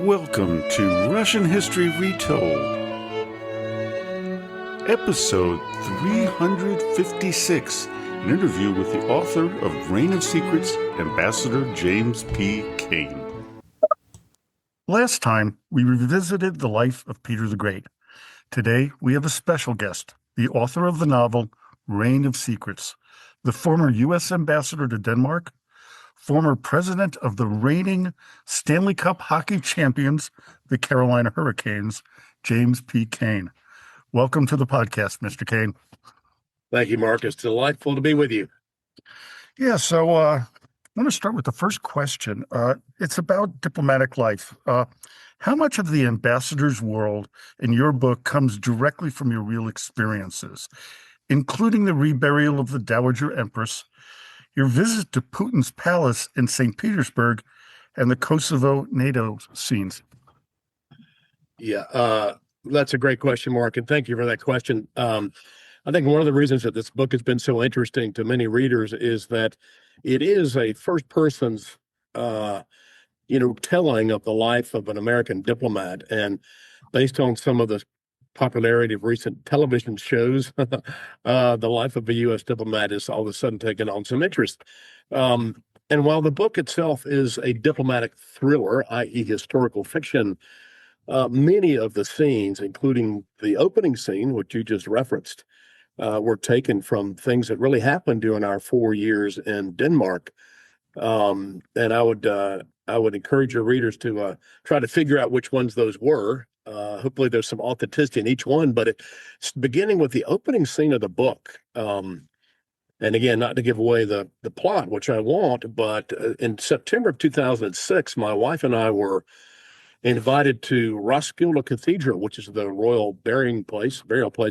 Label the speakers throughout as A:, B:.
A: Welcome to Russian History Retold, episode 356, an interview with the author of Reign of Secrets, Ambassador James P. Cain. Last time, we revisited the life of Peter the Great. Today, we have a special guest, the author of the novel Reign of Secrets, the former U.S. ambassador to Denmark, former president of the reigning Stanley Cup hockey champions, the Carolina Hurricanes, James P. Cain. Welcome to the podcast, Mr. Cain.
B: Thank you, Mark. It's delightful to be with you.
A: Yeah, so I want to start with the first question. It's about diplomatic life. How much of the ambassador's world in your book comes directly from your real experiences, including the reburial of the Dowager Empress, your visit to Putin's palace in St. Petersburg, and the Kosovo NATO scenes?
B: Yeah, that's a great question, Mark, and thank you for that question. I think one of the reasons that this book has been so interesting to many readers is that it is a first person's, telling of the life of an American diplomat, and based on some of the popularity of recent television shows, the life of a U.S. diplomat is all of a sudden taken on some interest. And while the book itself is a diplomatic thriller, i.e. historical fiction, many of the scenes, including the opening scene, which you just referenced, were taken from things that really happened during our 4 years in Denmark. And I would encourage your readers to try to figure out which ones those were. Hopefully there's some authenticity in each one, but it's beginning with the opening scene of the book. And again, not to give away the plot, which I won't, but in September of 2006, my wife and I were invited to Roskilde Cathedral, which is the royal burial place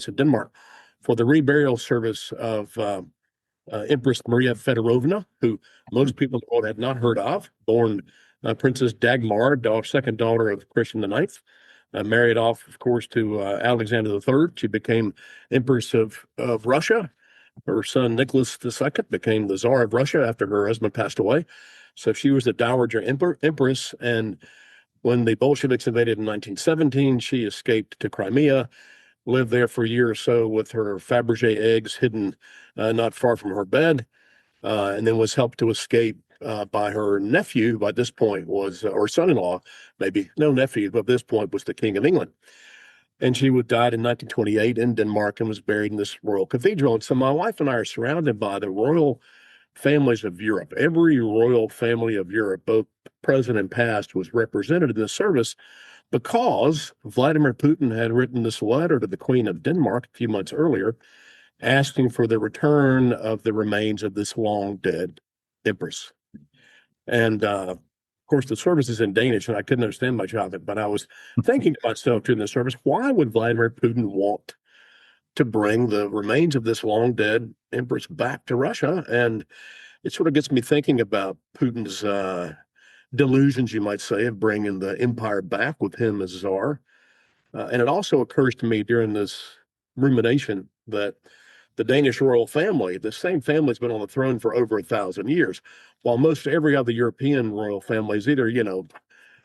B: in Denmark, for the reburial service of Empress Maria Fedorovna, who most people in the world had not heard of, born Princess Dagmar, second daughter of Christian IX. Married off, of course, to Alexander III. She became Empress of Russia. Her son, Nicholas II, became the Tsar of Russia after her husband passed away. So she was the Dowager Empress. And when the Bolsheviks invaded in 1917, she escaped to Crimea, lived there for a year or so with her Fabergé eggs hidden not far from her bed, and then was helped to escape by her nephew, by this point was, or son-in-law, maybe, no nephew, but at this point was the King of England. And she died in 1928 in Denmark and was buried in this royal cathedral. And so my wife and I are surrounded by the royal families of Europe. Every royal family of Europe, both present and past, was represented in this service because Vladimir Putin had written this letter to the Queen of Denmark a few months earlier, asking for the return of the remains of this long-dead empress. And of course, the service is in Danish, and I couldn't understand much of it. But I was thinking to myself during the service, why would Vladimir Putin want to bring the remains of this long dead empress back to Russia? And it sort of gets me thinking about Putin's delusions, you might say, of bringing the empire back with him as czar. And it also occurs to me during this rumination that the Danish royal family, the same family, has been on the throne for over 1,000 years, while most every other European royal family is either,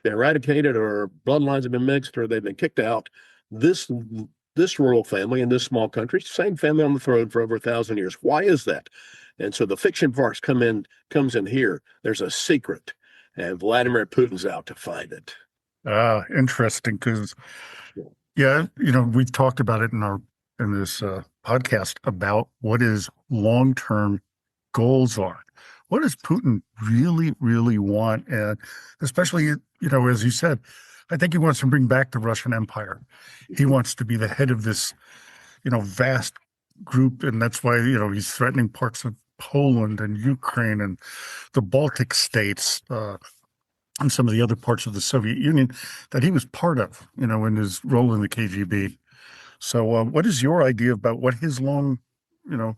B: they're eradicated or bloodlines have been mixed or they've been kicked out. This royal family in this small country, same family on the throne for over 1,000 years. Why is that? And so the fiction parts comes in here. There's a secret, and Vladimir Putin's out to find it.
A: Interesting, because we've talked about it in this podcast about what his long-term goals are. What does Putin really, really want? And especially, as you said, I think he wants to bring back the Russian Empire. He wants to be the head of this, vast group. And that's why, he's threatening parts of Poland and Ukraine and the Baltic states, and some of the other parts of the Soviet Union that he was part of, in his role in the KGB. So what is your idea about what his long game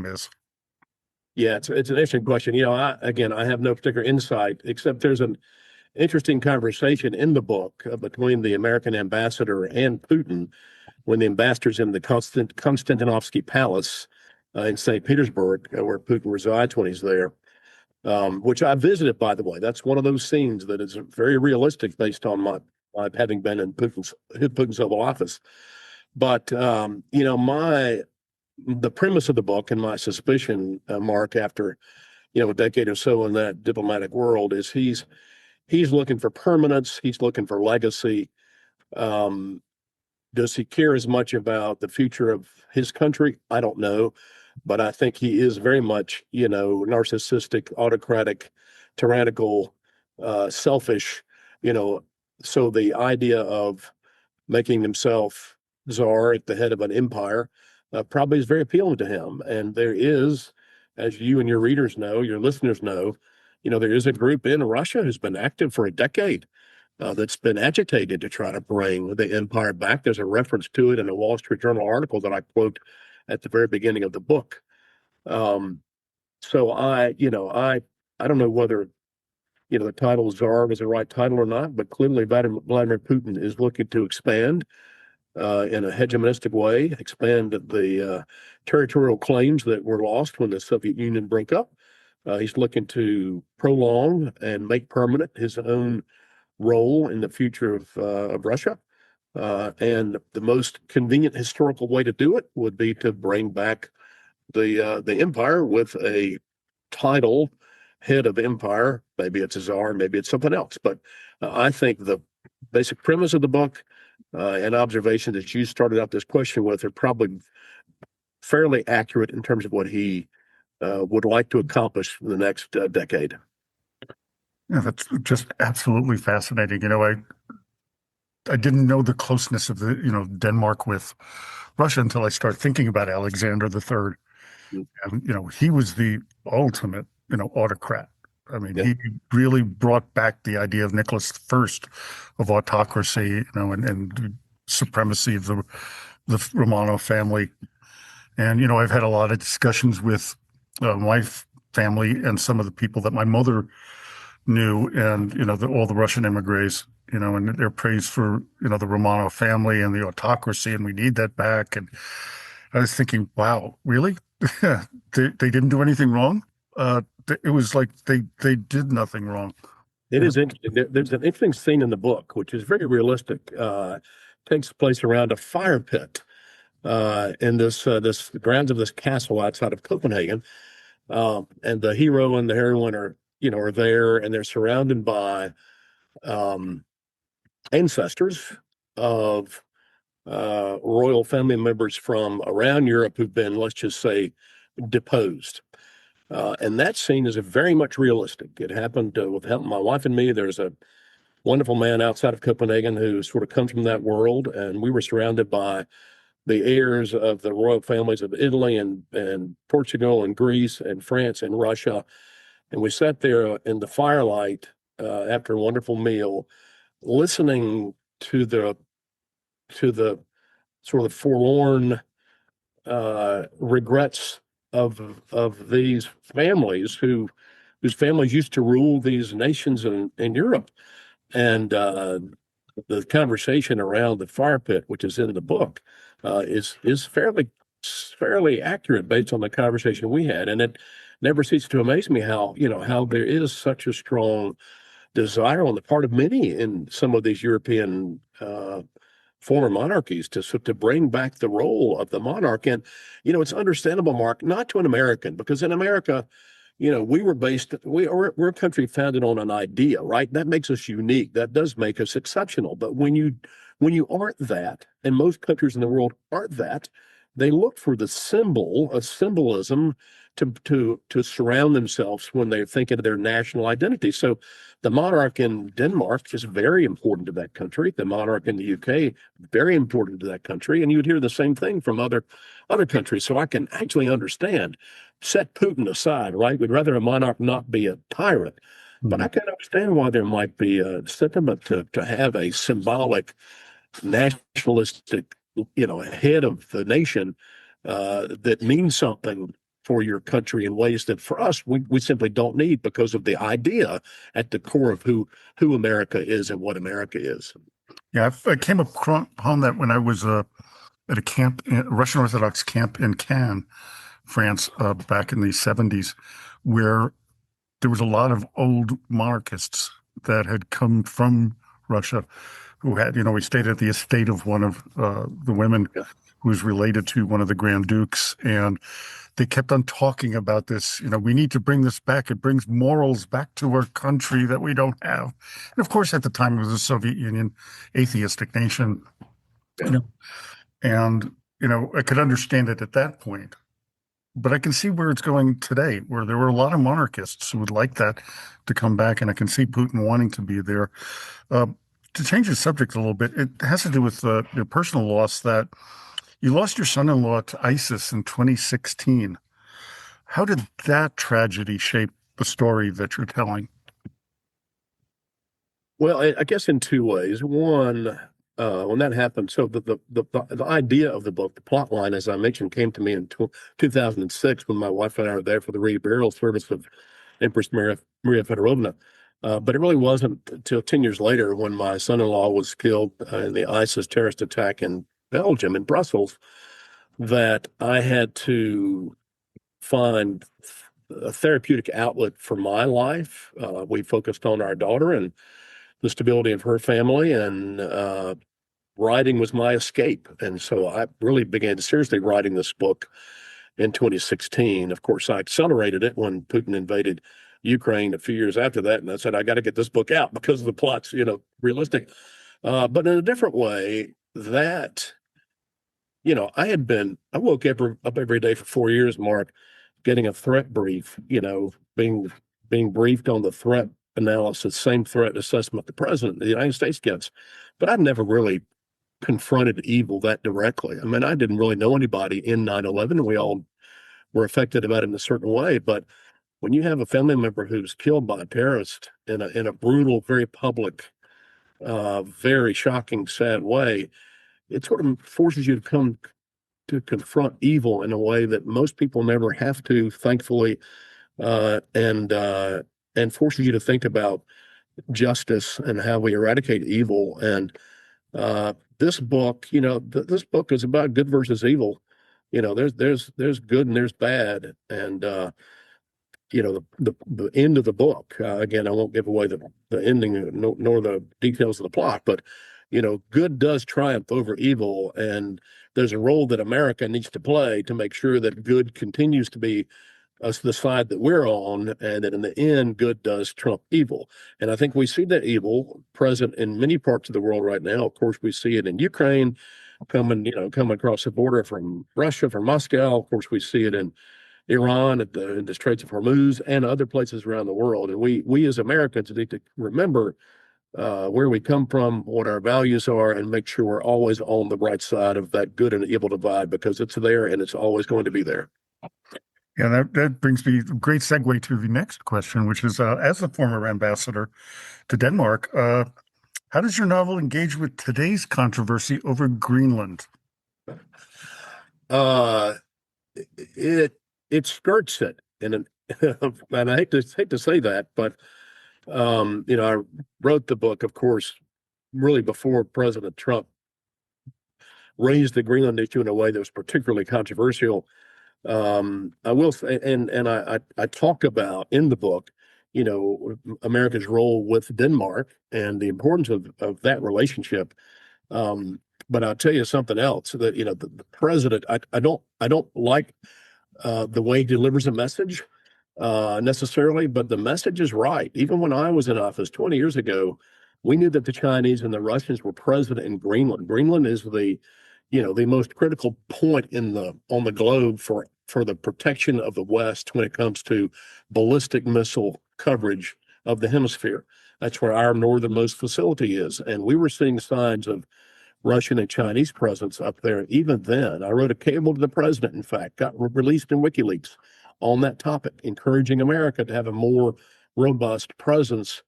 A: is?
B: Yeah, it's an interesting question. I have no particular insight, except there's an interesting conversation in the book between the American ambassador and Putin when the ambassador's in the Konstantinovsky Palace in St. Petersburg, where Putin resides when he's there. which I visited, by the way. That's one of those scenes that is very realistic based on my having been in Putin's Oval Office. But the premise of the book and my suspicion, Mark, after a decade or so in that diplomatic world, is he's looking for permanence. He's looking for legacy. Um, does he care as much about the future of his country? I don't know, but I think he is very much, narcissistic, autocratic, tyrannical, selfish. You know, so the idea of making himself czar at the head of an empire probably is very appealing to him. And there is, as you and your readers know, your listeners know, there is a group in Russia who's been active for a decade that's been agitated to try to bring the empire back. There's a reference to it in a Wall Street Journal article that I quote at the very beginning of the book. Um, so I don't know whether the title czar was the right title or not, but clearly Vladimir Putin is looking to expand in a hegemonistic way, expand the territorial claims that were lost when the Soviet Union broke up. He's looking to prolong and make permanent his own role in the future of Russia. And the most convenient historical way to do it would be to bring back the empire with a title, head of empire. Maybe it's a czar, maybe it's something else. But I think the basic premise of the book and observation that you started out this question with are probably fairly accurate in terms of what he would like to accomplish in the next decade.
A: Yeah, that's just absolutely fascinating. I didn't know the closeness of Denmark with Russia until I started thinking about Alexander III. And, he was the ultimate, autocrat. I mean,
B: Yeah.
A: he really brought back the idea of Nicholas I of autocracy, and supremacy of the Romanov family. And, I've had a lot of discussions with my family and some of the people that my mother knew, and, all the Russian emigres, and their praise for, the Romanov family and the autocracy, and we need that back. And I was thinking, wow, really? They didn't do anything wrong? It was like they did nothing wrong.
B: It is interesting. There's an interesting scene in the book, which is very realistic. Takes place around a fire pit in this grounds of this castle outside of Copenhagen, and the hero and the heroine are there, and they're surrounded by um, ancestors of royal family members from around Europe who've been, let's just say, deposed. And that scene is very much realistic. It happened with my wife and me. There's a wonderful man outside of Copenhagen who sort of comes from that world, and we were surrounded by the heirs of the royal families of Italy and Portugal and Greece and France and Russia. And we sat there in the firelight after a wonderful meal, listening to the sort of forlorn regrets of these families whose families used to rule these nations in Europe. And the conversation around the fire pit, which is in the book, is fairly accurate based on the conversation we had. And it never ceases to amaze me how there is such a strong desire on the part of many in some of these European former monarchies to bring back the role of the monarch. And it's understandable, Mark, not to an American, because in America, we're a country founded on an idea, right? That makes us unique. That does make us exceptional. But when you aren't that, and most countries in the world aren't that, they look for the symbolism to surround themselves when they're thinking of their national identity. So the monarch in Denmark is very important to that country. The monarch in the UK, very important to that country. And you would hear the same thing from other countries. So I can actually understand. Set Putin aside, right? We'd rather a monarch not be a tyrant. But I can understand why there might be a sentiment to have a symbolic nationalistic, head of the nation that means something for your country in ways that for us we simply don't need, because of the idea at the core of who America is and what America is.
A: Yeah, I came upon that when I was at a camp, a Russian Orthodox camp in Caen, France, back in the 70s, where there was a lot of old monarchists that had come from Russia who had, we stayed at the estate of one of the women
B: Yeah.
A: who was related to one of the Grand Dukes. And they kept on talking about this, we need to bring this back. It brings morals back to our country that we don't have. And of course, at the time, it was the Soviet Union, atheistic nation, you
B: Yeah.
A: know, and, I could understand it at that point. But I can see where it's going today, where there were a lot of monarchists who would like that to come back, and I can see Putin wanting to be there. Uh, to change the subject a little bit, it has to do with your personal loss that you lost your son-in-law to ISIS in 2016. How did that tragedy shape the story that you're telling?
B: Well, I guess in two ways. One, when that happened, so the idea of the book, the plot line, as I mentioned, came to me in 2006 when my wife and I were there for the reburial service of Empress Maria Fedorovna. But it really wasn't until 10 years later when my son-in-law was killed in the ISIS terrorist attack in Belgium, in Brussels, that I had to find a therapeutic outlet for my life. We focused on our daughter and the stability of her family, and writing was my escape. And so I really began seriously writing this book in 2016. Of course, I accelerated it when Putin invaded Ukraine a few years after that, and I said I got to get this book out because the plot's realistic. But in a different way, that I woke up every day for 4 years, Mark, getting a threat brief, being briefed on the threat analysis, same threat assessment the president of the United States gets. But I'd never really confronted evil that directly. I mean, I didn't really know anybody in 9/11. We all were affected about it in a certain way. But when you have a family member who's killed by a terrorist in a brutal, very public, very shocking, sad way, it sort of forces you to come to confront evil in a way that most people never have to, thankfully, and forces you to think about justice and how we eradicate evil. And this book, this book is about good versus evil. There's good and there's bad, and the end of the book. Again, I won't give away the ending nor the details of the plot, but good does triumph over evil, and there's a role that America needs to play to make sure that good continues to be the side that we're on, and that in the end, good does trump evil. And I think we see that evil present in many parts of the world right now. Of course, we see it in Ukraine, coming across the border from Russia, from Moscow. Of course, we see it in Iran, in the Straits of Hormuz, and other places around the world. And we as Americans need to remember where we come from, what our values are, and make sure we're always on the right side of that good and evil divide, because it's there and it's always going to be there.
A: Yeah, that brings me a great segue to the next question, which is as a former ambassador to Denmark, how does your novel engage with today's controversy over Greenland?
B: Uh, it skirts it, and and I hate to say that, but I wrote the book, of course, really before President Trump raised the Greenland issue in a way that was particularly controversial. I will say, and I talk about in the book, America's role with Denmark and the importance of that relationship. But I'll tell you something else, that the president, I don't like the way he delivers a message necessarily, but the message is right. Even when I was in office 20 years ago, we knew that the Chinese and the Russians were present in Greenland. Greenland is the most critical point on the globe for the protection of the West when it comes to ballistic missile coverage of the hemisphere. That's where our northernmost facility is, and we were seeing signs of Russian and Chinese presence up there even then. I wrote a cable to the president, in fact, got released in WikiLeaks on that topic, encouraging America to have a more robust presence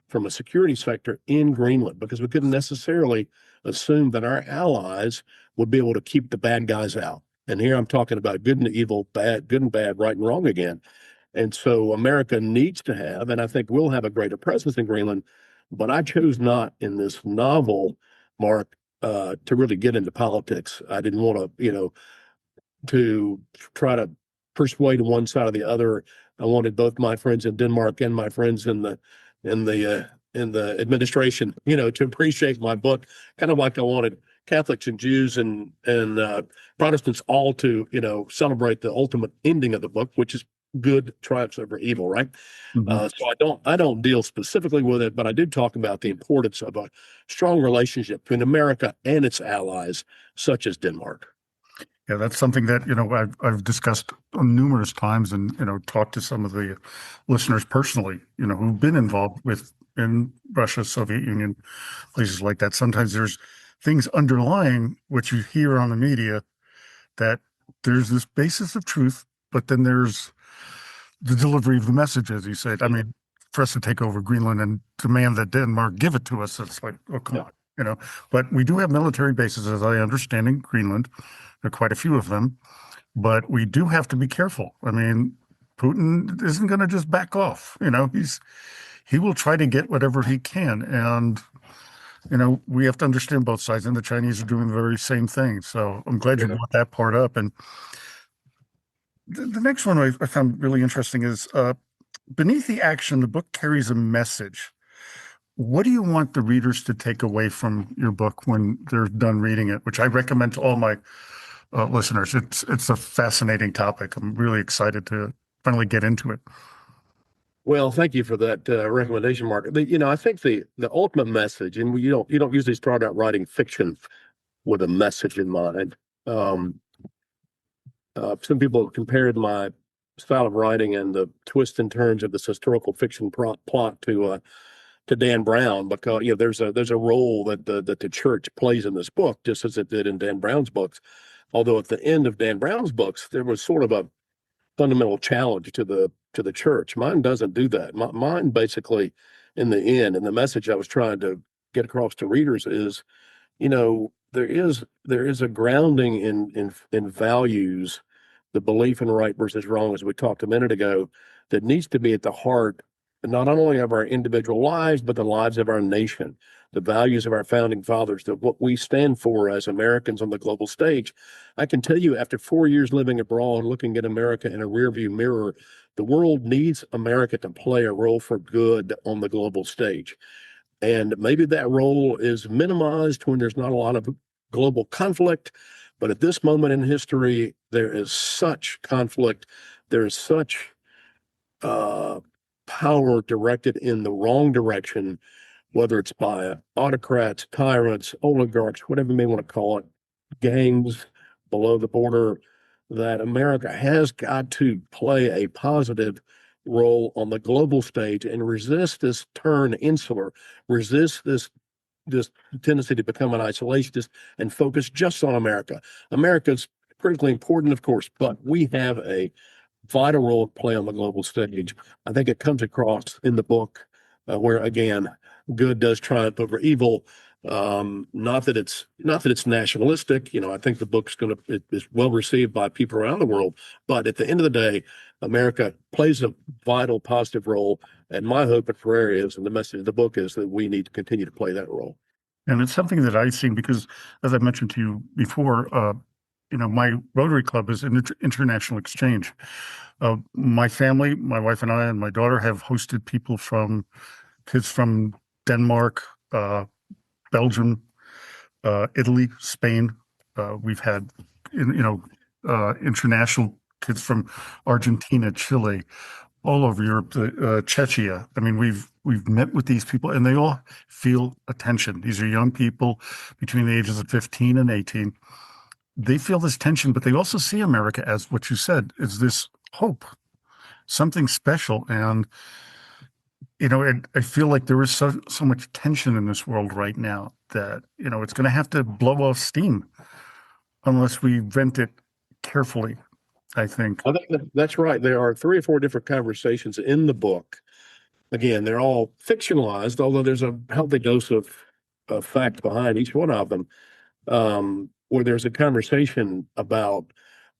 B: from a security sector in Greenland, because we couldn't necessarily assume that our allies would be able to keep the bad guys out. And here I'm talking about good and evil, bad, good and bad, right and wrong again. And so America needs to have, and I think we'll have, a greater presence in Greenland. But I chose not in this novel, Mark, to really get into politics. I didn't want to, to try to persuade one side or the other. I wanted both my friends in Denmark and my friends in the administration, to appreciate my book, kind of like I wanted Catholics and Jews and Protestants all to, celebrate the ultimate ending of the book, which is good triumphs over evil, right?
A: Mhm.
B: So I don't deal specifically with it, but I do talk about the importance of a strong relationship between America and its allies, such as Denmark.
A: Yeah, that's something that, I've discussed numerous times and, talked to some of the listeners personally, who've been involved with in Russia, Soviet Union, places like that. Sometimes there's things underlying what you hear on the media that there's this basis of truth, but then there's the delivery of the message, as you said. I mean, for us to take over Greenland and demand that Denmark give it to us, it's like, oh, come
B: Yeah.
A: on, But we do have military bases, as I understand, in Greenland. There are quite a few of them, but we do have to be careful. I mean, Putin isn't going to just back off. He will try to get whatever he can, and we have to understand both sides, and the Chinese are doing the very same thing. So I'm glad you
B: Yeah.
A: brought that part up. And the next one I found really interesting is beneath the action, the book carries a message. What do you want the readers to take away from your book when they're done reading it? Which I recommend to all my listeners. It's a fascinating topic. I'm really excited to finally get into it.
B: Well, thank you for that recommendation, Mark. I think the ultimate message, and you don't usually start out writing fiction with a message in mind. Um, some people have compared my style of writing and the twists and turns of this historical fiction plot to Dan Brown, because there's a role that the church plays in this book, just as it did in Dan Brown's books. Although at the end of Dan Brown's books, there was sort of a fundamental challenge to the church. Mine doesn't do that. Mine basically, in the end, and the message I was trying to get across to readers is, there is a grounding in values, the belief in right versus wrong, as we talked a minute ago, that needs to be at the heart not only of our individual lives, but the lives of our nation, the values of our founding fathers, that what we stand for as Americans on the global stage. I can tell you, after 4 years living abroad, looking at America in a rearview mirror, the world needs America to play a role for good on the global stage. And maybe that role is minimized when there's not a lot of global conflict. But at this moment in history, there is such conflict. There is such uh, power directed in the wrong direction, whether it's by autocrats, tyrants, oligarchs, whatever you may want to call it, gangs below the border, that America has got to play a positive role on the global stage and resist this turn insular, resist this tendency to become an isolationist and focus just on America. America's critically important, of course, but we have a vital role to play on the global stage. I think it comes across in the book, where again, good does triumph over evil. Not that it's nationalistic. I think the book's it is well received by people around the world. But at the end of the day, America plays a vital, positive role. And my hope and prayer is, and the message of the book is, that we need to continue to play that role.
A: And it's something that I've seen because, as I mentioned to you before, my Rotary Club is an international exchange. My family, my wife and I, and my daughter have hosted kids from Denmark, Belgium, Italy, Spain. We've had, international kids from Argentina, Chile, all over Europe, Czechia. I mean, we've met with these people, and they all feel attention. These are young people between the ages of 15 and 18. They feel this tension, but they also see America as what you said is this hope, something special. And I feel like there is so much tension in this world right now that it's going to have to blow off steam unless we vent it carefully, I think.
B: I think that's right. There are 3 or 4 different conversations in the book. Again, they're all fictionalized, although there's a healthy dose of fact behind each one of them, where there's a conversation about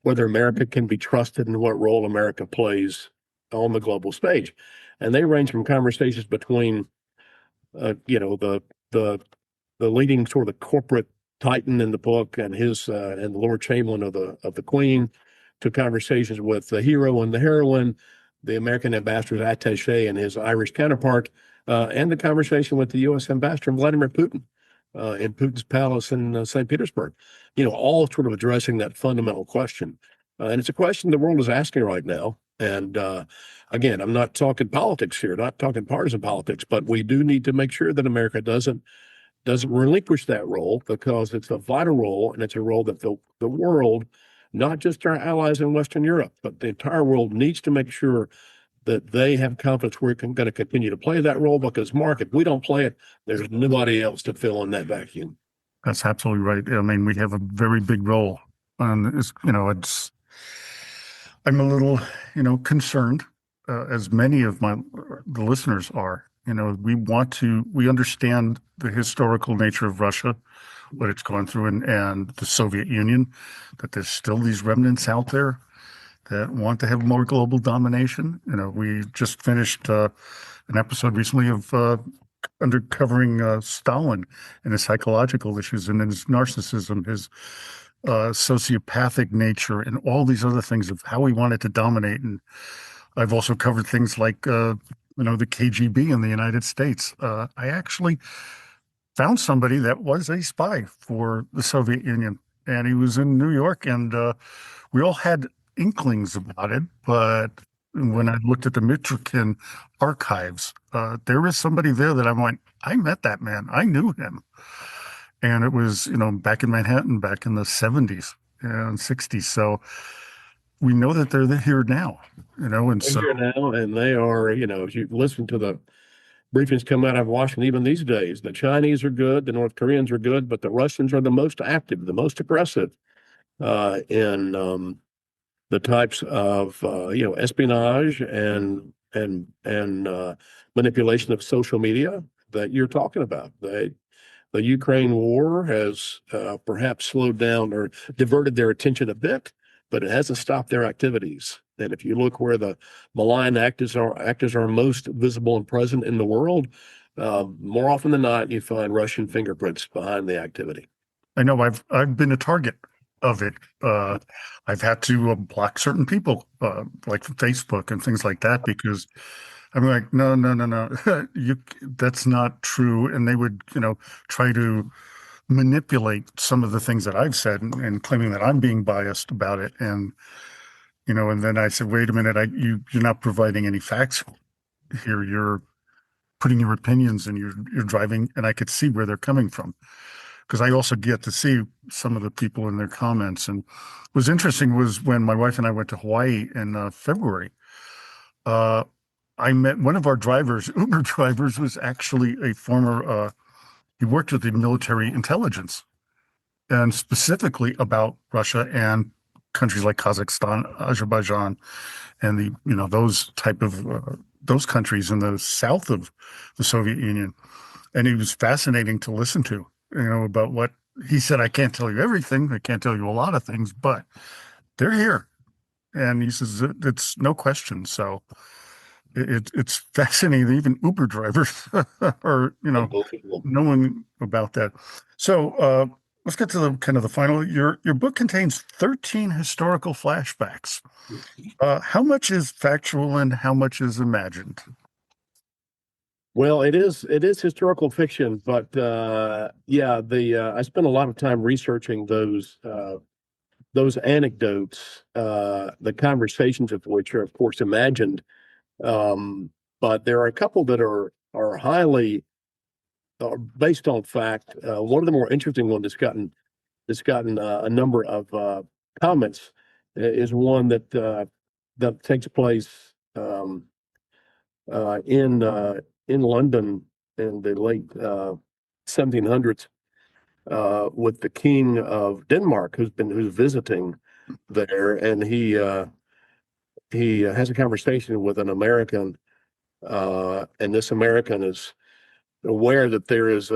B: whether America can be trusted and what role America plays on the global stage. And they range from conversations between, the the leading sort of the corporate titan in the book and his and the Lord Chamberlain of the Queen, to conversations with the hero and the heroine, the American ambassador's attaché and his Irish counterpart, and the conversation with the U.S. ambassador Vladimir Putin in Putin's palace in St. Petersburg. All sort of addressing that fundamental question, and it's a question the world is asking right now. And again, I'm not talking politics here, not talking partisan politics, but we do need to make sure that America doesn't relinquish that role, because it's a vital role, and it's a role that the world, not just our allies in Western Europe, but the entire world needs to make sure that they have confidence we're going to continue to play that role. Because, Mark, if we don't play it, there's nobody else to fill in that vacuum.
A: That's absolutely right. I mean, we have a very big role, and I'm a little, concerned, as many of the listeners are. We understand the historical nature of Russia, what it's gone through, and the Soviet Union, that there's still these remnants out there that want to have more global domination. We just finished an episode recently of uncovering Stalin and his psychological issues and his narcissism, his sociopathic nature, and all these other things of how he wanted to dominate. And I've also covered things like, the KGB in the United States. I actually found somebody that was a spy for the Soviet Union, and he was in New York, and we all had inklings about it. But when I looked at the Mitrokin archives, there is somebody there that I went, I met that man. I knew him. And it was, back in Manhattan, back in the 70s and 60s. So we know that they're here now, and
B: They're
A: so
B: here now, and they are, if you listen to the briefings come out of Washington, even these days, the Chinese are good, the North Koreans are good, but the Russians are the most active, the most aggressive in the types of espionage and manipulation of social media that you're talking about. The Ukraine war has perhaps slowed down or diverted their attention a bit, but it hasn't stopped their activities. And if you look where the malign actors are most visible and present in the world, more often than not, you find Russian fingerprints behind the activity.
A: I know I've been a target of it. I've had to block certain people, like from Facebook and things like that, because I'm like, no, no, no, no, that's not true. And they would, try to manipulate some of the things that I've said, and claiming that I'm being biased about it. And then I said, wait a minute, you're not providing any facts here. You're putting your opinions, and you're driving, and I could see where they're coming from, because I also get to see some of the people in their comments. And what was interesting was when my wife and I went to Hawaii in February, I met one of our drivers. Uber drivers was actually a former, he worked with the military intelligence, and specifically about Russia and countries like Kazakhstan, Azerbaijan, and those type of those countries in the south of the Soviet Union. And it was fascinating to listen to, about what he said. I can't tell you everything. I can't tell you a lot of things, but they're here. And he says it's no question. So it's fascinating that even Uber drivers are, knowing about that. So let's get to the kind of the final. Your book contains 13 historical flashbacks. How much is factual and how much is imagined?
B: Well, it is historical fiction, but I spent a lot of time researching those anecdotes, the conversations of which are, of course, imagined. But there are a couple that are highly based on fact. One of the more interesting ones that's gotten a number of comments is one that takes place in London in the late 1700s with the King of Denmark, who's visiting there, and he has a conversation with an American, and this American is aware that there is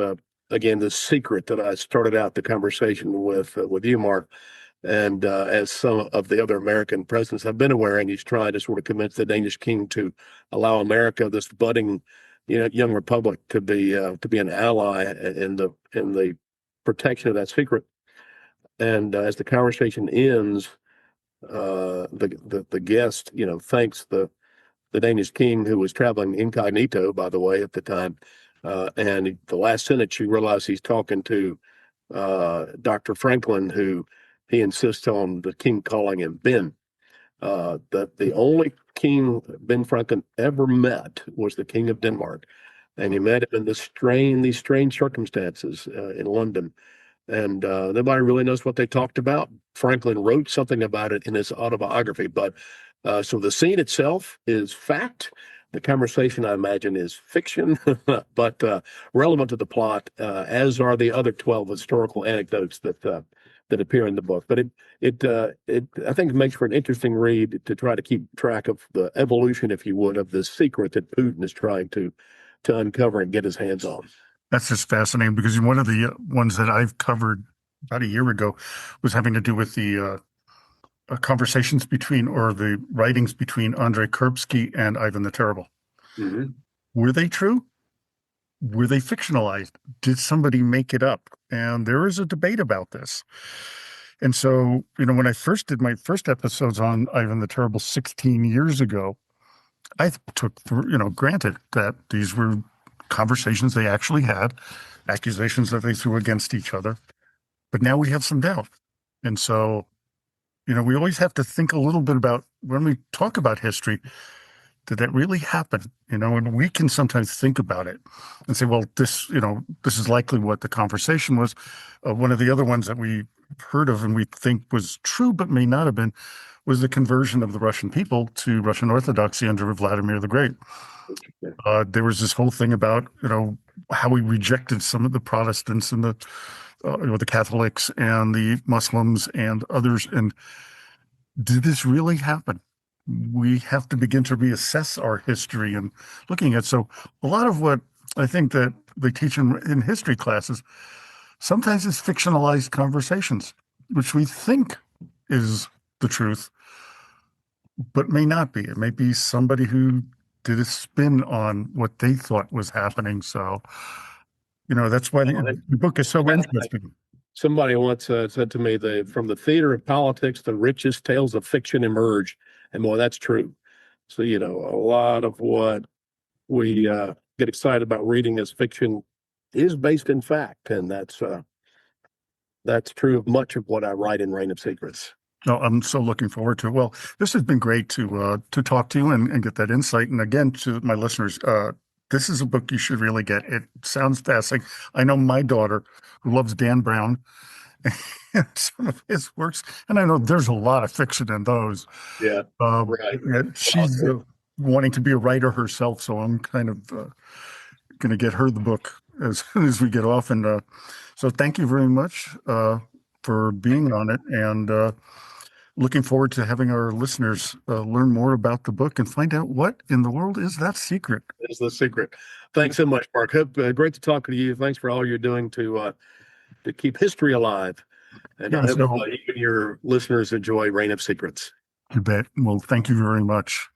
B: again this secret that I started out the conversation with you, Mark, and as some of the other American presidents have been aware, and he's trying to sort of convince the Danish king to allow America, this budding, young republic, to be an ally in the protection of that secret. And as the conversation ends, the guest, thanks the Danish king, who was traveling incognito, by the way, at the time. And the last sentence, you realize he's talking to Dr. Franklin, who he insists on the king calling him Ben. The only king Ben Franklin ever met was the King of Denmark, and he met him in these strange circumstances in London, and nobody really knows what they talked about. Franklin wrote something about it in his autobiography, but so the scene itself is fact. The conversation, I imagine, is fiction, but relevant to the plot, as are the other 12 historical anecdotes that appear in the book. But I think it makes for an interesting read to try to keep track of the evolution, if you would, of the secret that Putin is trying to uncover and get his hands on.
A: That's just fascinating because one of the ones that I've covered about a year ago was having to do with the conversations between, or the writings between, Andrei Kurbsky and Ivan the Terrible.
B: Mm-hmm.
A: Were they true? Were they fictionalized? Did somebody make it up? And there is a debate about this. And so, when I first did my first episodes on Ivan the Terrible 16 years ago, I took for, granted that these were conversations they actually had, accusations that they threw against each other. But now we have some doubt. And so, we always have to think a little bit about, when we talk about history, did that really happen? And we can sometimes think about it and say, well, this is likely what the conversation was. One of the other ones that we heard of and we think was true, but may not have been, was the conversion of the Russian people to Russian Orthodoxy under Vladimir the Great. There was this whole thing about, how we rejected some of the Protestants and the Catholics and the Muslims and others. And did this really happen? We have to begin to reassess our history and looking at. So a lot of what I think that they teach in history classes sometimes is fictionalized conversations, which we think is the truth, but may not be. It may be somebody who did a spin on what they thought was happening. So, that's why the book is so interesting.
B: Somebody once said to me, from the theater of politics, the richest tales of fiction emerge. And boy, that's true. So, a lot of what we get excited about reading as fiction is based in fact. And that's true of much of what I write in Reign of Secrets.
A: No, I'm so looking forward to it. Well, this has been great to talk to you and get that insight. And again, to my listeners, this is a book you should really get. It sounds fascinating. I know my daughter, who loves Dan Brown and some of his works, and I know there's a lot of fiction in those.
B: Yeah, right.
A: She's wanting to be a writer herself, so I'm kind of going to get her the book as soon as we get off. And so thank you very much for being on it, and looking forward to having our listeners learn more about the book and find out what in the world is that secret.
B: Is the secret. Thanks so much, Mark. Great to talk to you. Thanks for all you're doing to keep history alive. And I hope even your listeners enjoy Reign of Secrets.
A: You bet. Well, thank you very much.